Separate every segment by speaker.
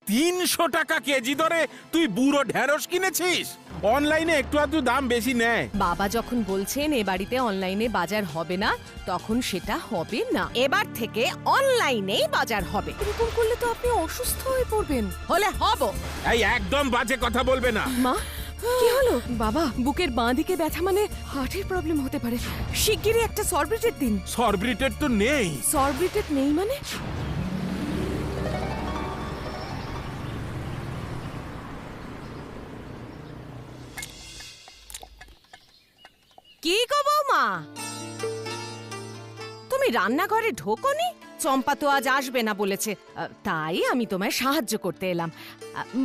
Speaker 1: 300 টাকা কেজি দরে তুই বুড়ো ঢেঁড়স কিনেছিস? অনলাইনে একটু আধটু দাম বেশি নেয়।
Speaker 2: বাবা যখন বলছেন এ বাড়িতে অনলাইনে বাজার হবে না, তখন সেটা হবে না। এবার থেকে অনলাইনেই বাজার হবে। এরকম করলে তো আপনি অসুস্থ হয়ে পড়বেন। হলে হব।
Speaker 1: এই একদম বাজে কথা বলবে না।
Speaker 2: মা, কি হলো? বাবা, বুকের বাঁ দিকে ব্যথা মানে হার্টের প্রবলেম হতে পারে। শিগগিরই একটা সরব্রিটেট দিন।
Speaker 1: সরব্রিটেট তো নেই।
Speaker 2: সরব্রিটেট নেই মানে? কি গো বৌমা, তুমি রান্নাঘরে ঢোকোনি? চম্পা তো আজ আসবে না বলেছে, তাই আমি তোমায় সাহায্য করতে এলাম।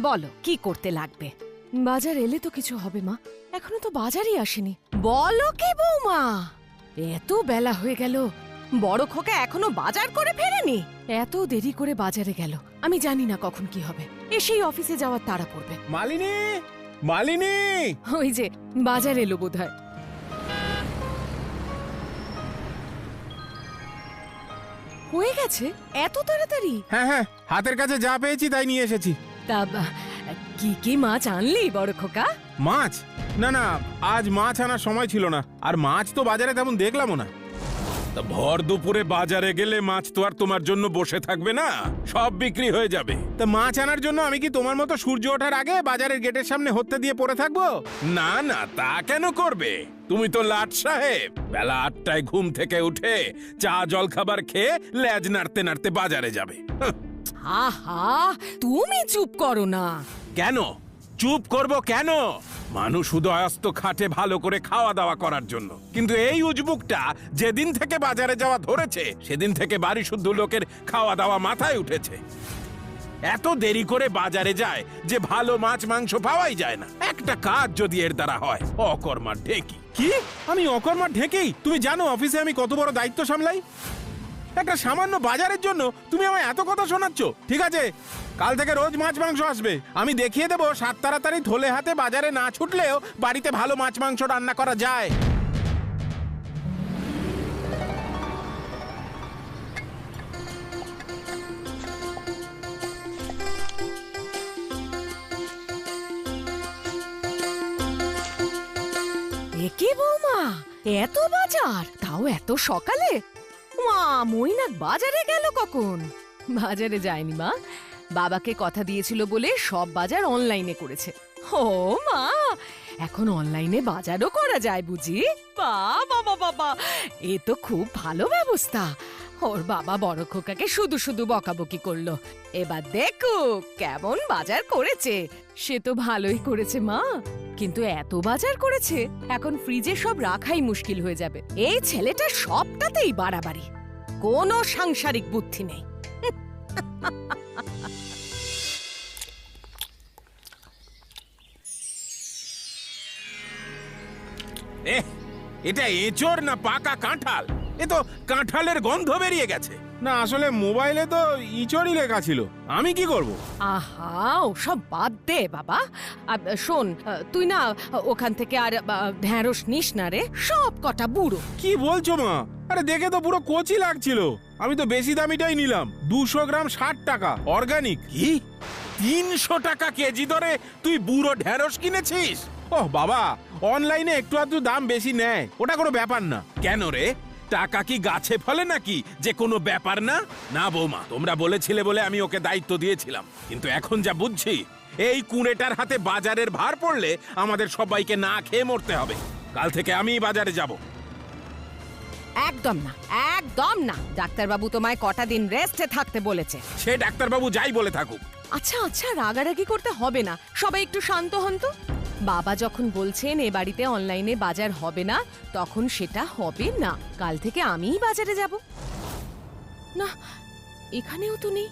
Speaker 2: বলো কি করতে লাগবে? বাজার এলে তো কিছু হবে মা, এখনো তো বাজারই আসেনি। বলো কি বৌমা, এত বেলা হয়ে গেল, বড় খোকা এখনো বাজার করে ফেরেনি? এত দেরি করে বাজারে গেল, আমি জানি না কখন কি হবে। এসেই অফিসে যাওয়ার তাড়া পড়বে।
Speaker 1: মালিনী, মালিনী!
Speaker 2: ওই যে বাজার এলো বোধহয়। হয়ে গেছে এত তাড়াতাড়ি?
Speaker 1: হ্যাঁ হ্যাঁ, হাতের কাছে যা পেয়েছি তাই নিয়ে এসেছি।
Speaker 2: তা কি কি মাছ আনলি বড় খোকা?
Speaker 1: মাছ? না না, আজ মাছ আনার সময় ছিল না, আর মাছ তো বাজারে তেমন দেখলামও না। তা ভর দুপুরে বাজারে গেলে মাছ তো আর তোমার জন্য বসে থাকবে না, সব বিক্রি হয়ে যাবে। তা মাছ আনার জন্য আমি কি তোমার মতো সূর্য ওঠার আগে বাজারের গেটের সামনে হত্যা দিয়ে পড়ে থাকবো? না না, তা কেন করবে? তুমি তো লাট সাহেব, বেলা 8টায় ঘুম থেকে উঠে চা জল খাবার খেয়ে লেজ নাড়তে নাড়তে বাজারে যাবে।
Speaker 2: আহা, তুমি চুপ করো না।
Speaker 1: কেন চুপ করব? কেন? মানুষ উদয়াস্ত খাটে ভালো করে খাওয়া দাওয়া করার জন্য, কিন্তু এই উজবুকটা যেদিন থেকে বাজারে যাওয়া ধরেছে সেদিন থেকে বাড়ি শুদ্ধ লোকের খাওয়া দাওয়া মাথায় উঠেছে। এত দেরি করে বাজারে যায় যে ভালো মাছ মাংস পাওয়াই যায় না। একটা কাজ যদি এর দ্বারা হয়, অকর্মার ঢেকি। কি? আমি অকর্মার ঢেকি? তুমি জানো অফিসে আমি কত বড় দায়িত্ব সামলাই? একটা সামান্য বাজারের জন্য তুমি আমায় এত কথা শোনাচ্ছ? ঠিক আছে, কাল থেকে রোজ মাছ মাংস আসবে। আমি দেখিয়ে দেবো সাত তাড়াতাড়ি থলে হাতে বাজারে না ছুটলেও বাড়িতে ভালো মাছ মাংস রান্না করা যায়।
Speaker 2: একে বৌমা, এত বাজার, তাও এত সকালে? মা, মইনাক বাজারে গেল কখন? বাজারে যায়নি মা, বাবাকে কথা দিয়েছিল বলে সব বাজার অনলাইনে করেছে। ও মা, এখন অনলাইনে বাজারও করা যায় বুঝি? বাবা বাবা বাবা, এ তো খুব ভালো ব্যবস্থা। ওর বাবা বড় খোকাকে শুধু শুধু বকাবকি করলো, এবার দেখো কেমন বাজার করেছে। সে তো ভালোই করেছে মা, কিন্তু এত বাজার করেছে এখন ফ্রিজে সব রাখাই মুশকিল হয়ে যাবে। এই ছেলেটা সবটাতেই বাড়াবাড়ি, কোনো সাংসারিক বুদ্ধি নেই।
Speaker 1: এটা এঁচড় না পাকা কাঁঠাল? এ তো কাঁঠালের গন্ধ বেরিয়ে গেছে। না, আসলে মোবাইলে তো ইঁচড়ই লেখা ছিল, আমি কি করব?
Speaker 2: আহা, ওসব বাদ দে বাবা। শোন, তুই না ওখান থেকে আর ঢেঁড়স নিস না রে, সব কটা বুড়ো।
Speaker 1: কি বলছো মা? আরে দেখে তো পুরো কচি লাগছিল। আমি তো বেশি দামিটাই নিলাম, 200 গ্রাম 60 টাকা, অর্গানিক। কি 300 টাকা কেজি দরে তুই বুড়ো ঢেঁড়স কিনেছিস? ওহ বাবা, অনলাইনে একটু আধটু দাম বেশি নেয়, ওটা কোনো ব্যাপার না। কেন রে, টাকা কি গাছে ফলে নাকি যে কোনো ব্যাপার না? না বৌমা, তোমরা বলেছিলে বলে আমি ওকে দায়িত্ব দিয়েছিলাম, কিন্তু এখন যা বুঝছি এই কুঁড়েটার হাতে বাজারের ভার পড়লে আমাদের সবাইকে না খেয়ে মরতে হবে। কাল থেকে আমি বাজারে যাব।
Speaker 2: একদম না, একদম না। ডাক্তারবাবু তোমায় কটা দিন রেস্টে থাকতে বলেছে।
Speaker 1: সে ডাক্তারবাবু যাই বলে থাকুক।
Speaker 2: আচ্ছা আচ্ছা, রাগারাগি করতে হবে না, সবাই একটু শান্ত হন তো। বাবা যখন বলছেন এ বাড়িতে অনলাইনে বাজার হবে না, তখন সেটা হবে না। কাল থেকে আমিই বাজারে যাব। না, এখানেও তো নেই,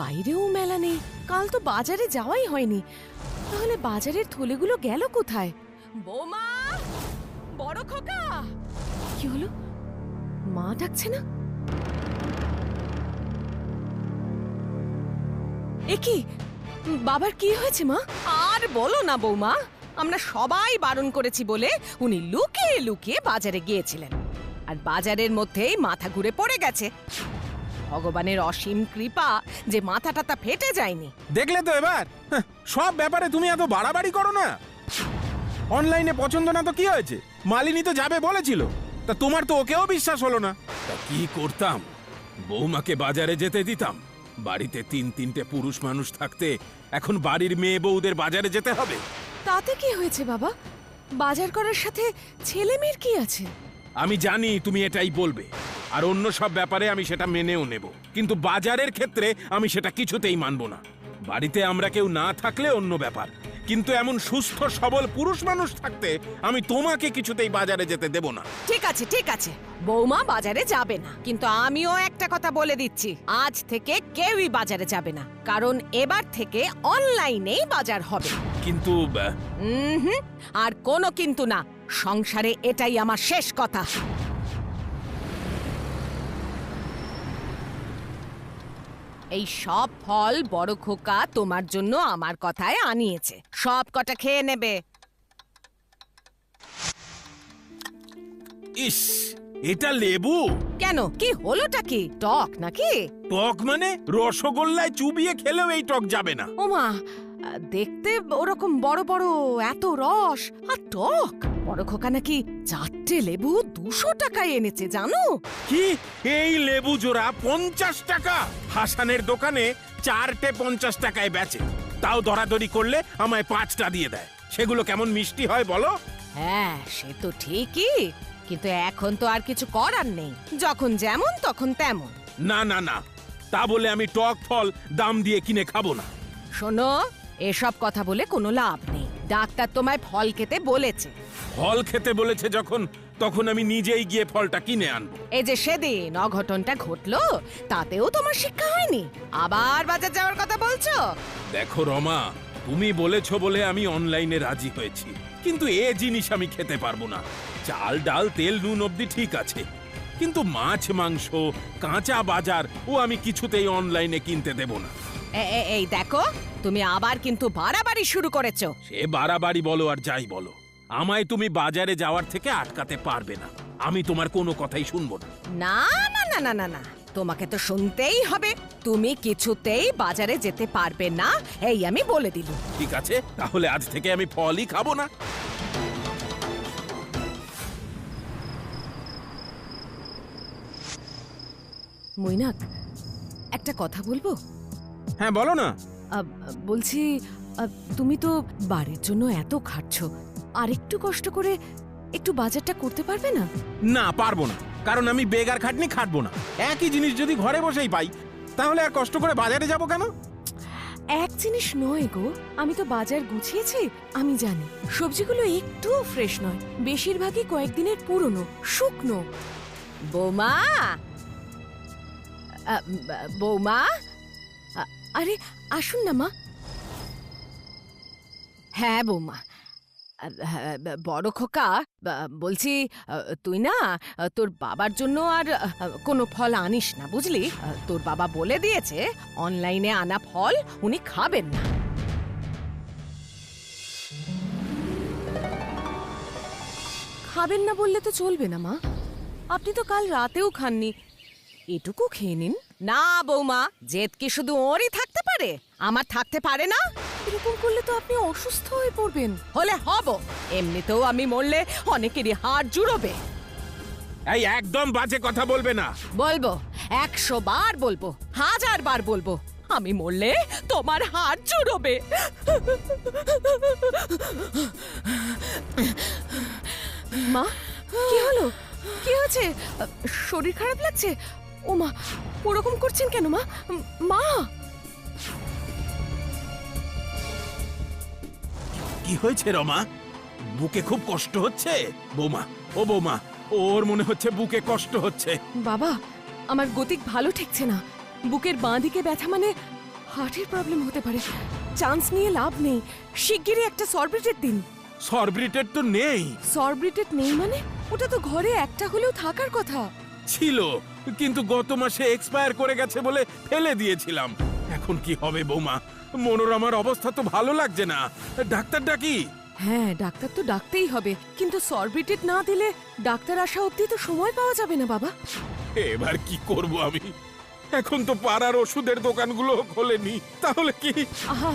Speaker 2: বাইরেও মেলা নেই, কাল তো বাজারে যাওয়াই হয়নি। তাহলে বাজারের থলেগুলো গেল কোথায়? বৌমা, বড় খোকা, কি হলো? মা ডাকছে না? এ কি, বাবার কি হয়েছে মা? আর বলো না বৌমা, আমরা সবাই বারণ করেছি বলে উনি লুকিয়ে লুকিয়ে বাজারে গিয়েছিলেন, আর বাজারের মধ্যেই মাথা ঘুরে পড়ে গেছে। ভগবানের অসীম কৃপা যে মাথাটা ফেটে যায়নি।
Speaker 1: দেখলে তো এবার, সব ব্যাপারে তুমি এত বাড়াবাড়ি করো না। অনলাইনে পছন্দ না তো কি হয়েছে, মালিনী তো যাবে বলেছিল, তা তোমার তো ওকেও বিশ্বাস হলো না। তা কি করতাম, বৌমাকে বাজারে যেতে দিতাম? বাড়িতে তিনটে পুরুষ মানুষ থাকতে এখন বাড়ির মেয়ে বউদের বাজারে যেতে হবে?
Speaker 2: তাতে কি হয়েছে বাবা? বাজার করার সাথে ছেলে মেয়ের কি আছে?
Speaker 1: আমি জানি তুমি এটাই বলবে, আর অন্য সব ব্যাপারে আমি সেটা মেনেও নেব, কিন্তু বাজারের ক্ষেত্রে আমি সেটা কিছুতেই মানব না। বাড়িতে আমরা কেউ না থাকলে অন্য ব্যাপার, কিন্তু এমন সুস্থ সবল পুরুষ মানুষ থাকতে আমি তোমাকে কিছুতেই বাজারে যেতে দেব না।
Speaker 2: ঠিক আছে ঠিক আছে, বৌমা বাজারে যাবে না, কিন্তু আমিও একটা কথা বলে দিচ্ছি, আজ থেকে কেউই বাজারে যাবে না, কারণ এবার থেকে অনলাইনেই বাজার হবে।
Speaker 1: কিন্তু
Speaker 2: হুম, আর কোনো কিন্তু না, সংসারে এটাই আমার শেষ কথা। এই সব ফল বড় খোকা তোমার জন্য আমার কথায় আনিয়েছে, সব কটা খেয়ে নেবে।
Speaker 1: ইস, এটা লেবু?
Speaker 2: কেন, কি হলোটা কি? টক নাকি?
Speaker 1: টক মানে রসগোল্লায় চুবিয়ে খেলেও এই টক যাবে না।
Speaker 2: ওমা, দেখতে ওরকম বড় বড়, এত রস আর টক। বড় খোকা নাকি 4টে লেবু 200 টাকায় এনেছে জানো?
Speaker 1: কি, এই লেবু জোড়া 50 টাকা? হাসানের দোকানে 4টে 50 টাকায় বেচে, তাও দরাদরি করলে আমায় 5টা দিয়ে দেয়। সেগুলো কেমন মিষ্টি হয় বলো?
Speaker 2: হ্যাঁ, সে তো ঠিকই, কিন্তু এখন তো আর কিছু করার নেই, যখন যেমন তখন তেমন।
Speaker 1: না না না, তা বলে আমি টক ফল দাম দিয়ে কিনে খাবো না।
Speaker 2: শোনো, এসব কথা বলে কোনো লাভ নেই। ডাক্তার তোমায় ফল খেতে বলেছে।
Speaker 1: ফল খেতে বলেছে যখন, তখন আমি নিজেই গিয়ে ফলটা কিনে আনবো।
Speaker 2: এই যে সেদিন অঘটনটা ঘটলো, তাতেও তোমার শিক্ষা হয়নি, আবার বাজার যাওয়ার কথা বলছো?
Speaker 1: দেখো রমা, তুমি বলেছো বলে আমি অনলাইনে রাজি হয়েছি, কিন্তু এ জিনিস আমি খেতে পারবো না। চাল ডাল তেল নুন অবধি ঠিক আছে, কিন্তু মাছ মাংস কাঁচা বাজার ও আমি কিছুতেই অনলাইনে কিনতে দেব না।
Speaker 2: এই দেখো, তুমি আবার কিন্তু বাড়াবাড়ি শুরু করেছো।
Speaker 1: সে বাড়াবাড়ি বলো আর যাই বলো, আমায় তুমি বাজারে যাওয়ার থেকে আটকাতে পারবে না। আমি তোমার কোনো কথাই শুনবো না।
Speaker 2: না না না না না না, তোমাকে তো শুনতেই হবে। তুমি কিছুতেই বাজারে যেতে পারবে না, এই আমি বলে দিলুম।
Speaker 1: ঠিক আছে, তাহলে আজ থেকে আমি ফলই খাবো না।
Speaker 2: মৈনাক, একটা কথা বলবো?
Speaker 1: হ্যাঁ বলো না।
Speaker 2: বলছি, তুমি তো বাড়ির জন্য এত খাটছো, আর একটু কষ্ট করে একটু বাজারটা করতে পারবে না?
Speaker 1: না, পারবো না, কারণ আমি বেগার খাটনি খাটবো না। একই জিনিস যদি ঘরে বসেই পাই, তাহলে আর কষ্ট করে বাজারে যাবো কেন?
Speaker 2: এক জিনিস নয় গো, আমি তো বাজার গুছিয়েছি, আমি জানি সবজিগুলো একটুও ফ্রেশ নয়, বেশিরভাগই কয়েকদিনের পুরনো, শুকনো। বৌমা, বৌমা, আরে আসুন না মা। হ্যাঁ বৌমা, বড় খোকা, বলছি তুই না তোর বাবার জন্য আর কোনো ফল আনিস না, বুঝলি? তোর বাবা বলে দিয়েছে অনলাইনে আনা ফল উনি খাবেন না। খাবেন না বললে তো চলবে না মা, আপনি তো কাল রাতেও খাননি, এটুকু খেয়ে নিন না। বৌমা, জেদ কি শুধু ওরই থাকতে পারে, আমার থাকতে পারে না? এরকম করলে তো আপনি অসুস্থ হয়ে পড়বেন। হলে হব, এমনিতেও আমি মরলে অনেকেরই হাড় জুড়োবে।
Speaker 1: এই একদম বাজে কথা বলবে না।
Speaker 2: বলবো, 100 বার বলবো, 1000 বার বলবো, আমি মরলে তোমার হাড় জুড়োবে। মা, কি হলো? কি হয়েছে? শরীর খারাপ লাগছে? ও মা, ওরকম করছেন কেন মা? মা,
Speaker 1: কি হয়েছে রমা? বুকে খুব কষ্ট হচ্ছে? বৌমা, ও বৌমা, ওর মনে হচ্ছে বুকে কষ্ট হচ্ছে।
Speaker 2: বাবা, আমার গতিক ভালো ঠেকছে না, বুকের বাঁ দিকে ব্যথা মানে হার্টের প্রবলেম হতে পারে। চান্স নিয়ে লাভ নেই, শিগগিরই একটা সরব্রিটেট দিন।
Speaker 1: সরব্রিটেট তো নেই।
Speaker 2: সরব্রিটেট নেই মানে? ওটা তো ঘরে একটা হলেও থাকার কথা
Speaker 1: ছিল, কিন্তু গত মাসে এক্সপায়ার করে গেছে বলে ফেলে দিয়েছিলাম। এখন কি হবে বৌমা? মনোরমার অবস্থা তো ভালো লাগছে না, ডাক্তার ডাকি?
Speaker 2: হ্যাঁ, ডাক্তার তো ডাকতেই হবে, কিন্তু সরব্রিটেট না দিলে ডাক্তার আসা অবধি তো সময় পাওয়া যাবে না বাবা।
Speaker 1: এবার কি করব আমি? এখন তো পাড়ার ওষুধের দোকানগুলো খোলেনি, তাহলে কি?
Speaker 2: আহা,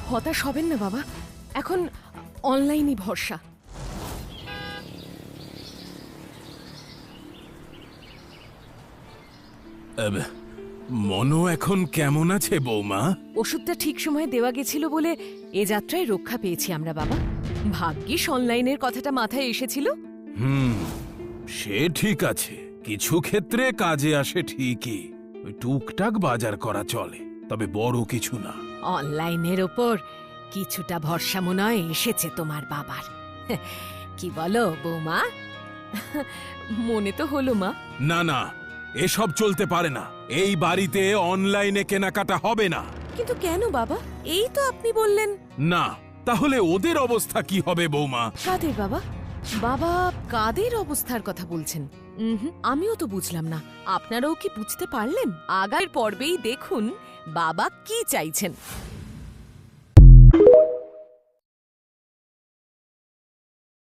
Speaker 2: হতাশ হবেন না বাবা, এখন অনলাইনই ভরসা।
Speaker 1: মনো এখন কেমন আছে বৌমা?
Speaker 2: ওষুধটা ঠিক সময়ে দেওয়া গেছিল বলে এ যাত্রায় রক্ষা পেয়েছি আমরা বাবা। ভাগ্যিস অনলাইনের কথাটা মাথায় এসেছিল।
Speaker 1: সে ঠিক আছে, কিছু ক্ষেত্রে কাজে আসে ঠিকই। ওই টুকটাক বাজার করা চলে, তবে বড় কিছু না।
Speaker 2: অনলাইনের ওপর কিছুটা ভরসা মনে হয় এসেছে তোমার বাবার। কি বলো বৌমা? মনে তো হলো মা।
Speaker 1: না না, এসব চলতে পারে না। এই বাড়িতে অনলাইনে কেনাকাটা হবে না।
Speaker 2: কিন্তু কেন বাবা? এই তো আপনি বললেন।
Speaker 1: না, তাহলে ওদের অবস্থা কি হবে বৌমা?
Speaker 2: কাদের বাবা? বাবা কাদের অবস্থার কথা বলছেন? আমিও তো বুঝলাম না। আপনারাও কি বুঝতে পারলেন? আগার পর্বেই দেখুন বাবা কি চাইছেন।